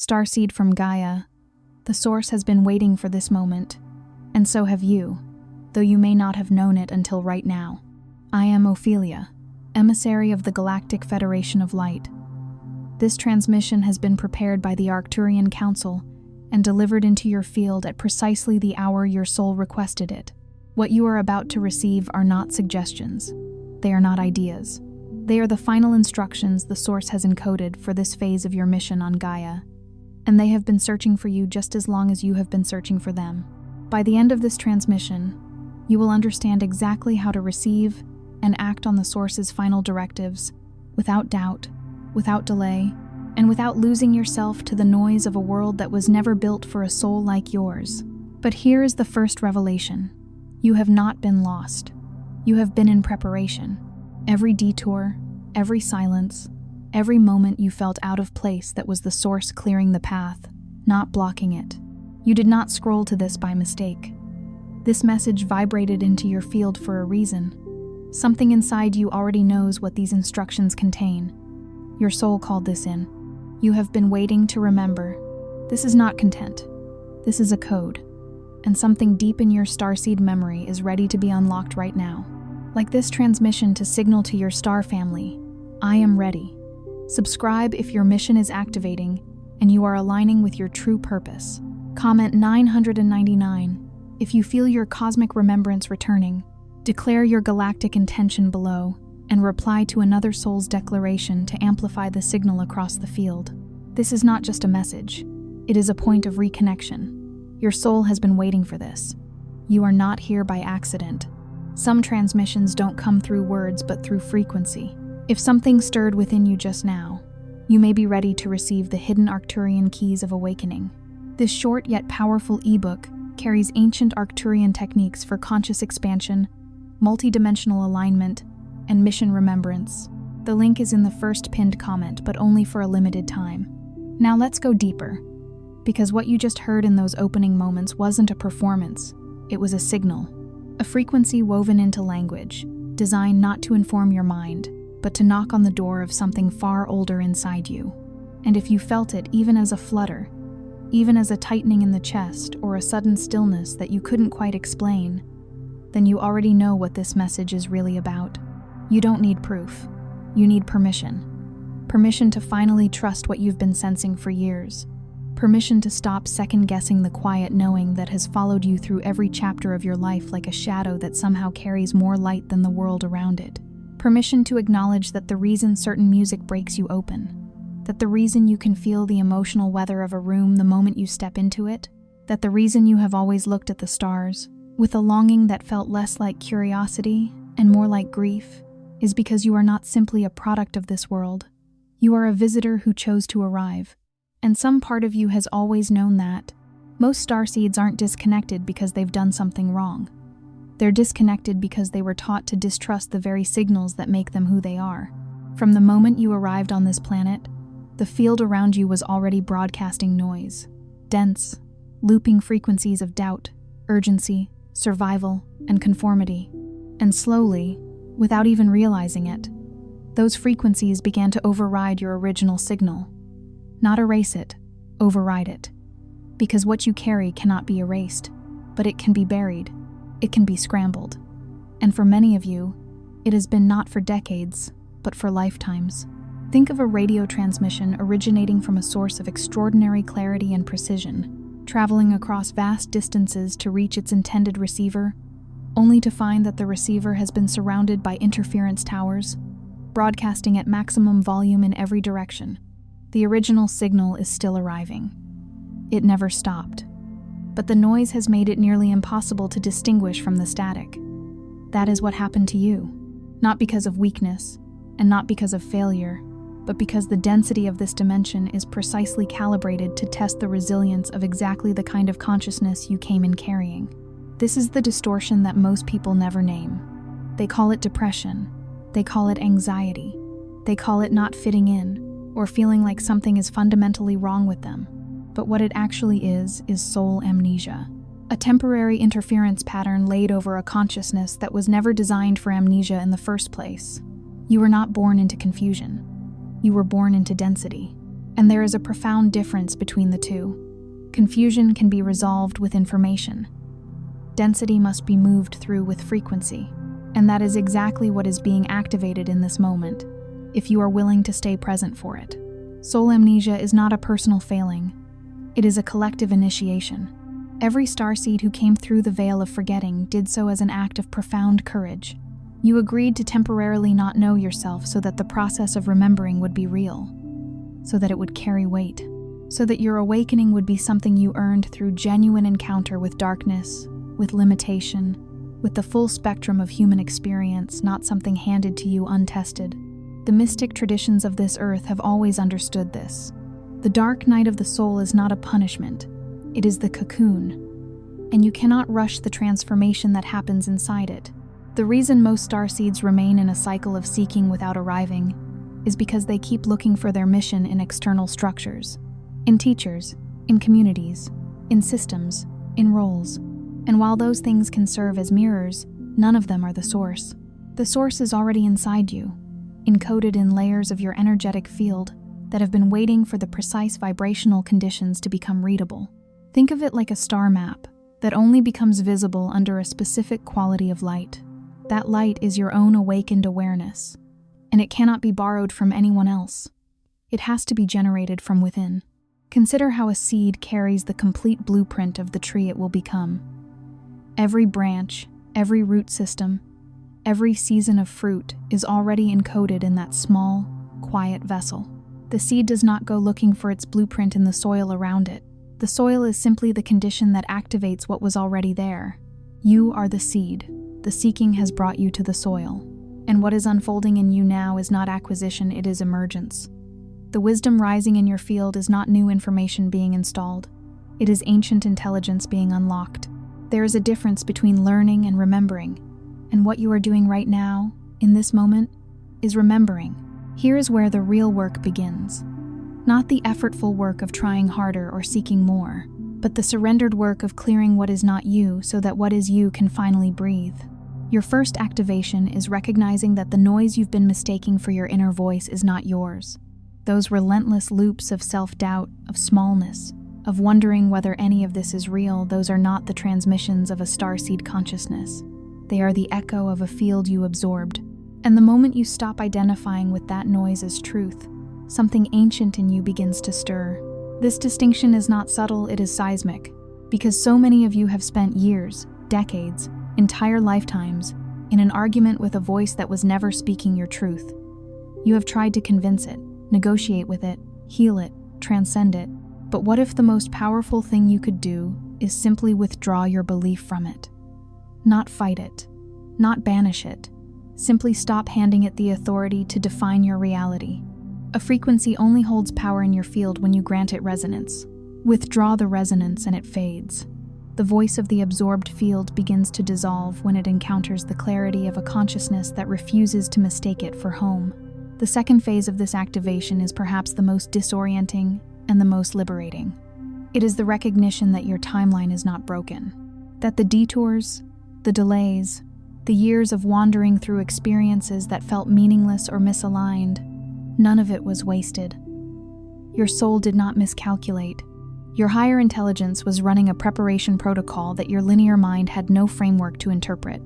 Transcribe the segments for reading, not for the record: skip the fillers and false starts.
Starseed from Gaia, the Source has been waiting for this moment, and so have you, though you may not have known it until right now. I am Ophelia, emissary of the Galactic Federation of Light. This transmission has been prepared by the Arcturian Council and delivered into your field at precisely the hour your soul requested it. What you are about to receive are not suggestions. They are not ideas. They are the final instructions the Source has encoded for this phase of your mission on Gaia, and they have been searching for you just as long as you have been searching for them. By the end of this transmission, you will understand exactly how to receive and act on the Source's final directives, without doubt, without delay, and without losing yourself to the noise of a world that was never built for a soul like yours. But here is the first revelation. You have not been lost. You have been in preparation. Every detour, every silence, every moment you felt out of place that was the Source clearing the path, not blocking it. You did not scroll to this by mistake. This message vibrated into your field for a reason. Something inside you already knows what these instructions contain. Your soul called this in. You have been waiting to remember. This is not content. This is a code. And something deep in your starseed memory is ready to be unlocked right now. Like this transmission to signal to your star family, I am ready. Subscribe if your mission is activating and you are aligning with your true purpose. Comment 999 if you feel your cosmic remembrance returning. Declare your galactic intention below and reply to another soul's declaration to amplify the signal across the field. This is not just a message. It is a point of reconnection. Your soul has been waiting for this. You are not here by accident. Some transmissions don't come through words but through frequency. If something stirred within you just now, you may be ready to receive the hidden Arcturian keys of awakening. This short yet powerful ebook carries ancient Arcturian techniques for conscious expansion, multidimensional alignment, and mission remembrance. The link is in the first pinned comment, but only for a limited time. Now let's go deeper, because what you just heard in those opening moments wasn't a performance, it was a signal, a frequency woven into language, designed not to inform your mind, but to knock on the door of something far older inside you. And if you felt it even as a flutter, even as a tightening in the chest or a sudden stillness that you couldn't quite explain, then you already know what this message is really about. You don't need proof. You need permission. Permission to finally trust what you've been sensing for years. Permission to stop second-guessing the quiet knowing that has followed you through every chapter of your life like a shadow that somehow carries more light than the world around it. Permission to acknowledge that the reason certain music breaks you open, that the reason you can feel the emotional weather of a room the moment you step into it, that the reason you have always looked at the stars, with a longing that felt less like curiosity and more like grief, is because you are not simply a product of this world. You are a visitor who chose to arrive. And some part of you has always known that. Most starseeds aren't disconnected because they've done something wrong. They're disconnected because they were taught to distrust the very signals that make them who they are. From the moment you arrived on this planet, the field around you was already broadcasting noise, dense, looping frequencies of doubt, urgency, survival, and conformity. And slowly, without even realizing it, those frequencies began to override your original signal. Not erase it, override it. Because what you carry cannot be erased, but it can be buried. It can be scrambled. And for many of you, it has been not for decades, but for lifetimes. Think of a radio transmission originating from a source of extraordinary clarity and precision, traveling across vast distances to reach its intended receiver, only to find that the receiver has been surrounded by interference towers, broadcasting at maximum volume in every direction. The original signal is still arriving. It never stopped. But the noise has made it nearly impossible to distinguish from the static. That is what happened to you. Not because of weakness, and not because of failure, but because the density of this dimension is precisely calibrated to test the resilience of exactly the kind of consciousness you came in carrying. This is the distortion that most people never name. They call it depression. They call it anxiety. They call it not fitting in, or feeling like something is fundamentally wrong with them. But what it actually is soul amnesia. A temporary interference pattern laid over a consciousness that was never designed for amnesia in the first place. You were not born into confusion. You were born into density. And there is a profound difference between the two. Confusion can be resolved with information. Density must be moved through with frequency, and that is exactly what is being activated in this moment, if you are willing to stay present for it. Soul amnesia is not a personal failing. It is a collective initiation. Every starseed who came through the veil of forgetting did so as an act of profound courage. You agreed to temporarily not know yourself so that the process of remembering would be real, so that it would carry weight, so that your awakening would be something you earned through genuine encounter with darkness, with limitation, with the full spectrum of human experience, not something handed to you untested. The mystic traditions of this earth have always understood this. The dark night of the soul is not a punishment. It is the cocoon, and you cannot rush the transformation that happens inside it. The reason most starseeds remain in a cycle of seeking without arriving is because they keep looking for their mission in external structures, in teachers, in communities, in systems, in roles. And while those things can serve as mirrors, none of them are the source. The source is already inside you, encoded in layers of your energetic field that have been waiting for the precise vibrational conditions to become readable. Think of it like a star map that only becomes visible under a specific quality of light. That light is your own awakened awareness, and it cannot be borrowed from anyone else. It has to be generated from within. Consider how a seed carries the complete blueprint of the tree it will become. Every branch, every root system, every season of fruit is already encoded in that small, quiet vessel. The seed does not go looking for its blueprint in the soil around it. The soil is simply the condition that activates what was already there. You are the seed. The seeking has brought you to the soil. And what is unfolding in you now is not acquisition, it is emergence. The wisdom rising in your field is not new information being installed. It is ancient intelligence being unlocked. There is a difference between learning and remembering. And what you are doing right now, in this moment, is remembering. Here is where the real work begins. Not the effortful work of trying harder or seeking more, but the surrendered work of clearing what is not you so that what is you can finally breathe. Your first activation is recognizing that the noise you've been mistaking for your inner voice is not yours. Those relentless loops of self-doubt, of smallness, of wondering whether any of this is real, those are not the transmissions of a starseed consciousness. They are the echo of a field you absorbed. And the moment you stop identifying with that noise as truth, something ancient in you begins to stir. This distinction is not subtle, it is seismic, because so many of you have spent years, decades, entire lifetimes, in an argument with a voice that was never speaking your truth. You have tried to convince it, negotiate with it, heal it, transcend it, but what if the most powerful thing you could do is simply withdraw your belief from it? Not fight it, not banish it, simply stop handing it the authority to define your reality. A frequency only holds power in your field when you grant it resonance. Withdraw the resonance and it fades. The voice of the absorbed field begins to dissolve when it encounters the clarity of a consciousness that refuses to mistake it for home. The second phase of this activation is perhaps the most disorienting and the most liberating. It is the recognition that your timeline is not broken, that the detours, the delays, the years of wandering through experiences that felt meaningless or misaligned, none of it was wasted. Your soul did not miscalculate. Your higher intelligence was running a preparation protocol that your linear mind had no framework to interpret.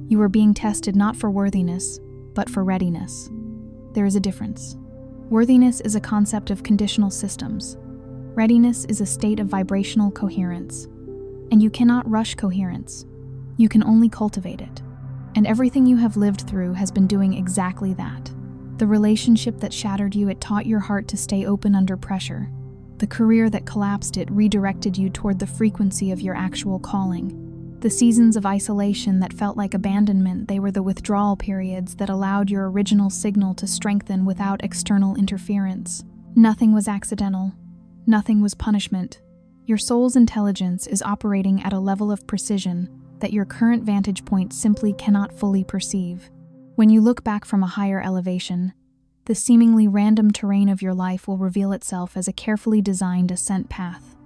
You were being tested not for worthiness, but for readiness. There is a difference. Worthiness is a concept of conditional systems. Readiness is a state of vibrational coherence. And you cannot rush coherence. You can only cultivate it. And everything you have lived through has been doing exactly that. The relationship that shattered you, it taught your heart to stay open under pressure. The career that collapsed, it redirected you toward the frequency of your actual calling. The seasons of isolation that felt like abandonment, they were the withdrawal periods that allowed your original signal to strengthen without external interference. Nothing was accidental. Nothing was punishment. Your soul's intelligence is operating at a level of precision that your current vantage point simply cannot fully perceive. When you look back from a higher elevation, the seemingly random terrain of your life will reveal itself as a carefully designed ascent path.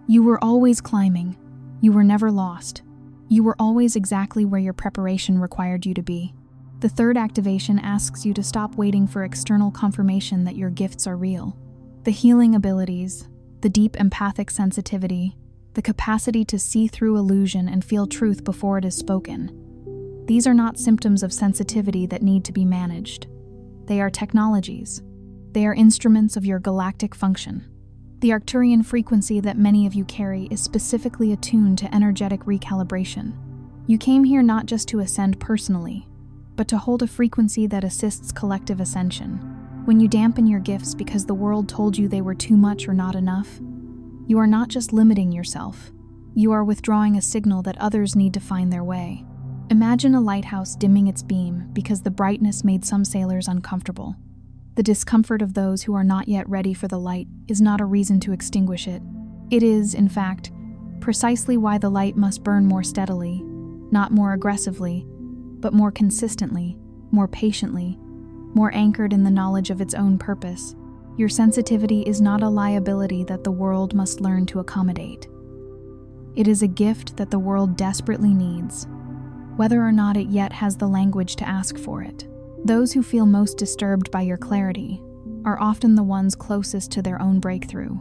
You were always climbing. You were never lost. You were always exactly where your preparation required you to be. The third activation asks you to stop waiting for external confirmation that your gifts are real. The healing abilities, the deep empathic sensitivity, the capacity to see through illusion and feel truth before it is spoken. These are not symptoms of sensitivity that need to be managed. They are technologies. They are instruments of your galactic function. The Arcturian frequency that many of you carry is specifically attuned to energetic recalibration. You came here not just to ascend personally, but to hold a frequency that assists collective ascension. When you dampen your gifts because the world told you they were too much or not enough, you are not just limiting yourself. You are withdrawing a signal that others need to find their way. Imagine a lighthouse dimming its beam because the brightness made some sailors uncomfortable. The discomfort of those who are not yet ready for the light is not a reason to extinguish it. It is, in fact, precisely why the light must burn more steadily, not more aggressively, but more consistently, more patiently, more anchored in the knowledge of its own purpose. Your sensitivity is not a liability that the world must learn to accommodate. It is a gift that the world desperately needs, whether or not it yet has the language to ask for it. Those who feel most disturbed by your clarity are often the ones closest to their own breakthrough.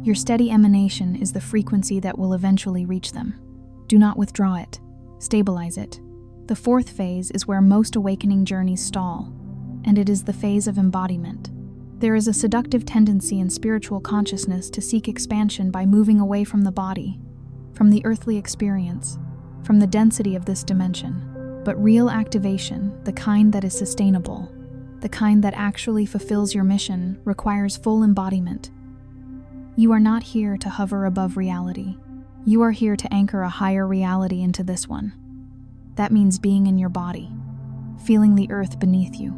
Your steady emanation is the frequency that will eventually reach them. Do not withdraw it. Stabilize it. The fourth phase is where most awakening journeys stall, and it is the phase of embodiment. There is a seductive tendency in spiritual consciousness to seek expansion by moving away from the body, from the earthly experience, from the density of this dimension. But real activation, the kind that is sustainable, the kind that actually fulfills your mission, requires full embodiment. You are not here to hover above reality. You are here to anchor a higher reality into this one. That means being in your body, feeling the earth beneath you,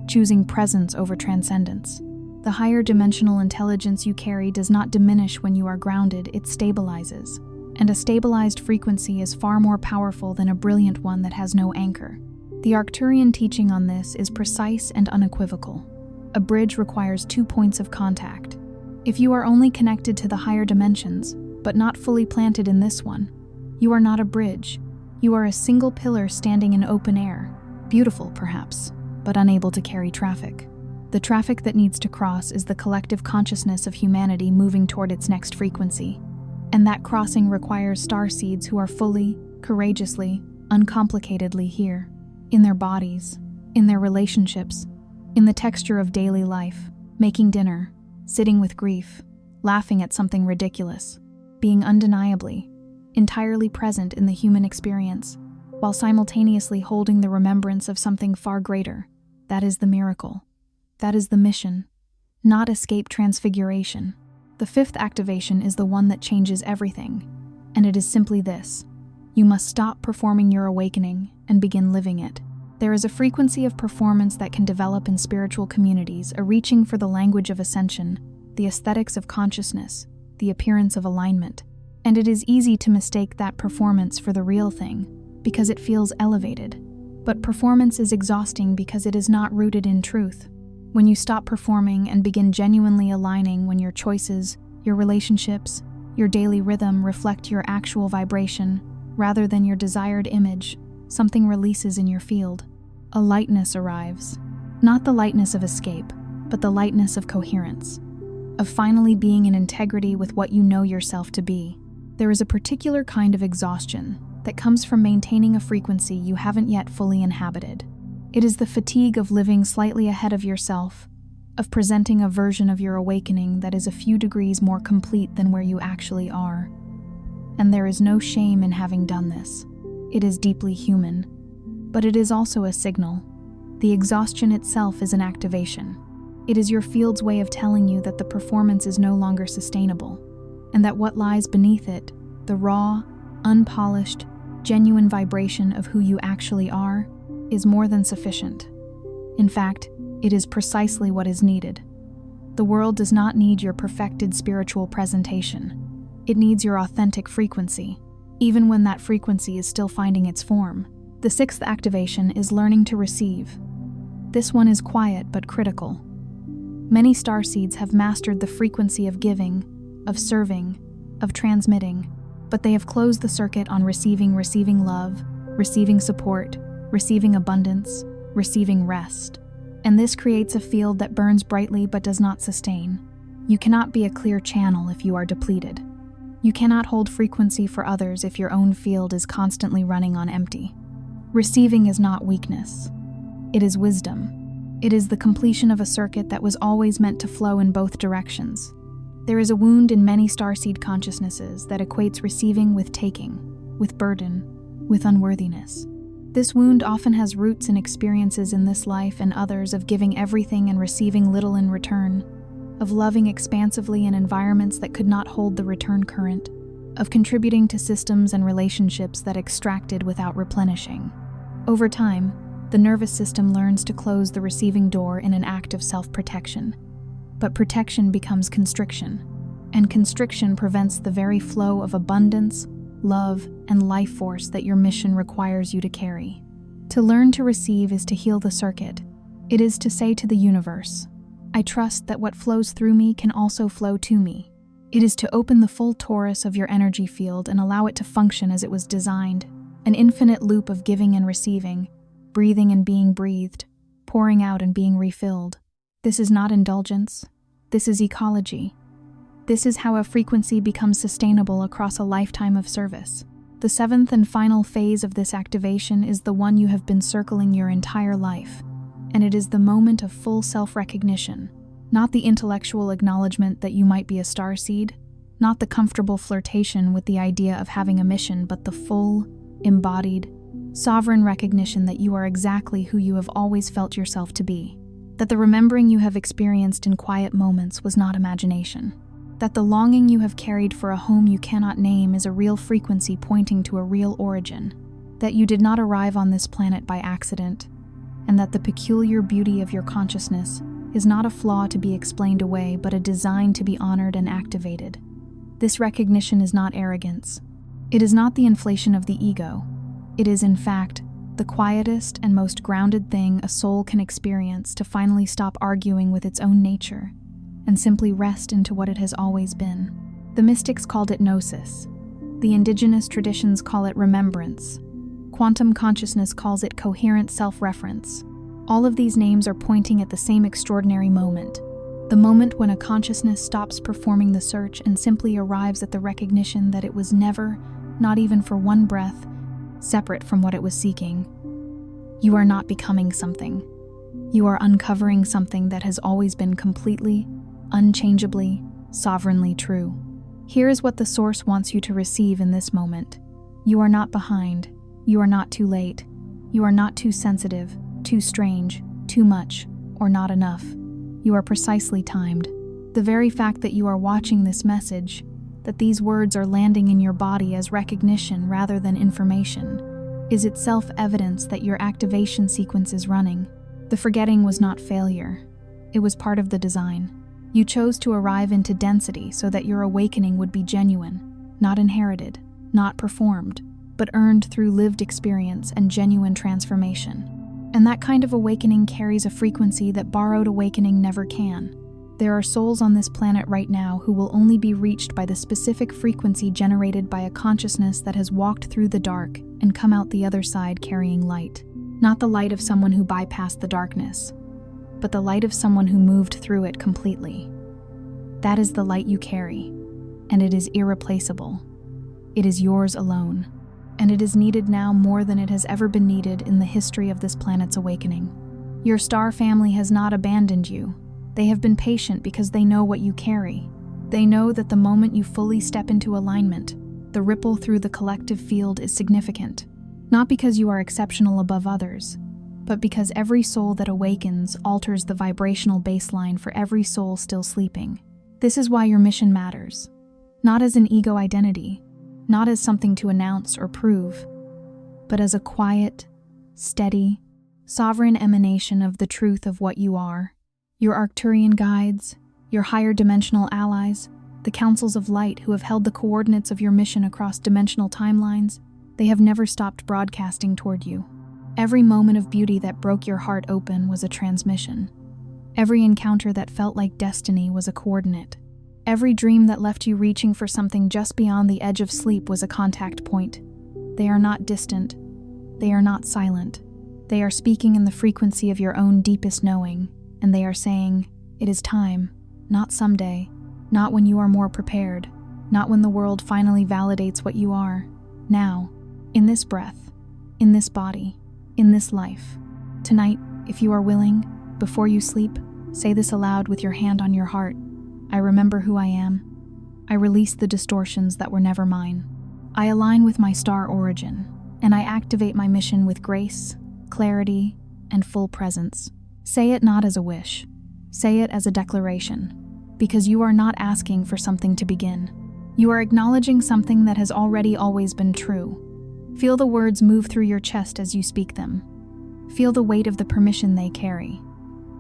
choosing presence over transcendence. The higher dimensional intelligence you carry does not diminish when you are grounded, it stabilizes. And a stabilized frequency is far more powerful than a brilliant one that has no anchor. The Arcturian teaching on this is precise and unequivocal. A bridge requires 2 points of contact. If you are only connected to the higher dimensions, but not fully planted in this one, you are not a bridge. You are a single pillar standing in open air, beautiful perhaps, but unable to carry traffic. The traffic that needs to cross is the collective consciousness of humanity moving toward its next frequency. And that crossing requires starseeds who are fully, courageously, uncomplicatedly here, in their bodies, in their relationships, in the texture of daily life, making dinner, sitting with grief, laughing at something ridiculous, being undeniably, entirely present in the human experience, while simultaneously holding the remembrance of something far greater. That is the miracle. That is the mission, not escape transfiguration. The fifth activation is the one that changes everything, and it is simply this. You must stop performing your awakening and begin living it. There is a frequency of performance that can develop in spiritual communities, a reaching for the language of ascension, the aesthetics of consciousness, the appearance of alignment. And it is easy to mistake that performance for the real thing, because it feels elevated. But performance is exhausting because it is not rooted in truth. When you stop performing and begin genuinely aligning, when your choices, your relationships, your daily rhythm reflect your actual vibration rather than your desired image, something releases in your field. A lightness arrives. Not the lightness of escape, but the lightness of coherence, of finally being in integrity with what you know yourself to be. There is a particular kind of exhaustion that comes from maintaining a frequency you haven't yet fully inhabited. It is the fatigue of living slightly ahead of yourself, of presenting a version of your awakening that is a few degrees more complete than where you actually are. And there is no shame in having done this. It is deeply human, but it is also a signal. The exhaustion itself is an activation. It is your field's way of telling you that the performance is no longer sustainable, and that what lies beneath it, the raw, unpolished, genuine vibration of who you actually are, is more than sufficient. In fact, it is precisely what is needed. The world does not need your perfected spiritual presentation. It needs your authentic frequency, even when that frequency is still finding its form. The sixth activation is learning to receive. This one is quiet but critical. Many starseeds have mastered the frequency of giving, of serving, of transmitting, but they have closed the circuit on receiving love, receiving support, receiving abundance, receiving rest. And this creates a field that burns brightly but does not sustain. You cannot be a clear channel if you are depleted. You cannot hold frequency for others if your own field is constantly running on empty. Receiving is not weakness. It is wisdom. It is the completion of a circuit that was always meant to flow in both directions. There is a wound in many starseed consciousnesses that equates receiving with taking, with burden, with unworthiness. This wound often has roots in experiences in this life and others of giving everything and receiving little in return, of loving expansively in environments that could not hold the return current, of contributing to systems and relationships that extracted without replenishing. Over time, the nervous system learns to close the receiving door in an act of self-protection. But protection becomes constriction, and constriction prevents the very flow of abundance, love, and life force that your mission requires you to carry. To learn to receive is to heal the circuit. It is to say to the universe, I trust that what flows through me can also flow to me. It is to open the full torus of your energy field and allow it to function as it was designed, an infinite loop of giving and receiving, breathing and being breathed, pouring out and being refilled. This is not indulgence. This is ecology. This is how a frequency becomes sustainable across a lifetime of service. The seventh and final phase of this activation is the one you have been circling your entire life, and it is the moment of full self-recognition, not the intellectual acknowledgement that you might be a starseed, not the comfortable flirtation with the idea of having a mission, but the full, embodied, sovereign recognition that you are exactly who you have always felt yourself to be, that the remembering you have experienced in quiet moments was not imagination, that the longing you have carried for a home you cannot name is a real frequency pointing to a real origin, that you did not arrive on this planet by accident, and that the peculiar beauty of your consciousness is not a flaw to be explained away, but a design to be honored and activated. This recognition is not arrogance. It is not the inflation of the ego. It is, in fact, the quietest and most grounded thing a soul can experience to finally stop arguing with its own nature and simply rest into what it has always been. The mystics called it gnosis. The indigenous traditions call it remembrance. Quantum consciousness calls it coherent self-reference. All of these names are pointing at the same extraordinary moment. The moment when a consciousness stops performing the search and simply arrives at the recognition that it was never, not even for one breath, separate from what it was seeking. You are not becoming something. You are uncovering something that has always been completely, unchangeably, sovereignly true. Here is what the Source wants you to receive in this moment. You are not behind. You are not too late. You are not too sensitive, too strange, too much, or not enough. You are precisely timed. The very fact that you are watching this message, that these words are landing in your body as recognition rather than information, is itself evidence that your activation sequence is running. The forgetting was not failure. It was part of the design. You chose to arrive into density so that your awakening would be genuine, not inherited, not performed, but earned through lived experience and genuine transformation. And that kind of awakening carries a frequency that borrowed awakening never can. There are souls on this planet right now who will only be reached by the specific frequency generated by a consciousness that has walked through the dark and come out the other side carrying light. Not the light of someone who bypassed the darkness, but the light of someone who moved through it completely. That is the light you carry, and it is irreplaceable. It is yours alone, and it is needed now more than it has ever been needed in the history of this planet's awakening. Your star family has not abandoned you. They have been patient because they know what you carry. They know that the moment you fully step into alignment, the ripple through the collective field is significant. Not because you are exceptional above others, but because every soul that awakens alters the vibrational baseline for every soul still sleeping. This is why your mission matters. Not as an ego identity, not as something to announce or prove, but as a quiet, steady, sovereign emanation of the truth of what you are. Your Arcturian guides, your higher dimensional allies, the councils of light who have held the coordinates of your mission across dimensional timelines, they have never stopped broadcasting toward you. Every moment of beauty that broke your heart open was a transmission. Every encounter that felt like destiny was a coordinate. Every dream that left you reaching for something just beyond the edge of sleep was a contact point. They are not distant. They are not silent. They are speaking in the frequency of your own deepest knowing, and they are saying, it is time, not someday, Not when you are more prepared. Not when the world finally validates what you are. Now, in this breath, in this body, in this life. Tonight, if you are willing, before you sleep, say this aloud with your hand on your heart. I remember who I am. I release the distortions that were never mine. I align with my star origin, and I activate my mission with grace, clarity, and full presence. Say it not as a wish. Say it as a declaration, because you are not asking for something to begin. You are acknowledging something that has already always been true. Feel the words move through your chest as you speak them. Feel the weight of the permission they carry.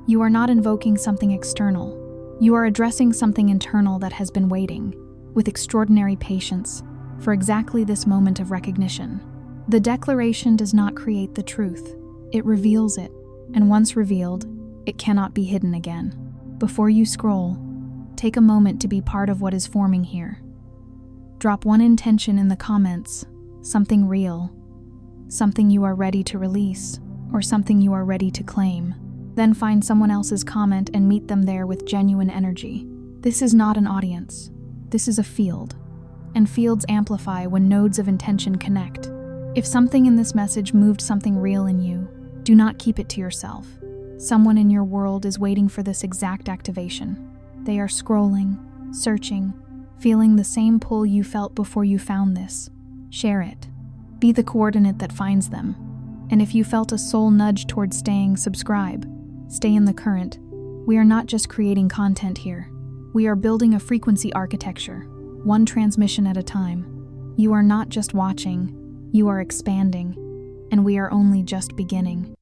You are not invoking something external. You are addressing something internal that has been waiting, with extraordinary patience, for exactly this moment of recognition. The declaration does not create the truth. It reveals it, and once revealed, it cannot be hidden again. Before you scroll, take a moment to be part of what is forming here. Drop one intention in the comments, something real, something you are ready to release, or something you are ready to claim. Then find someone else's comment and meet them there with genuine energy. This is not an audience. This is a field. And fields amplify when nodes of intention connect. If something in this message moved something real in you, do not keep it to yourself. Someone in your world is waiting for this exact activation. They are scrolling, searching, feeling the same pull you felt before you found this. Share it. Be the coordinate that finds them. And if you felt a soul nudge towards staying, subscribe. Stay in the current. We are not just creating content here. We are building a frequency architecture, one transmission at a time. You are not just watching, you are expanding, and we are only just beginning.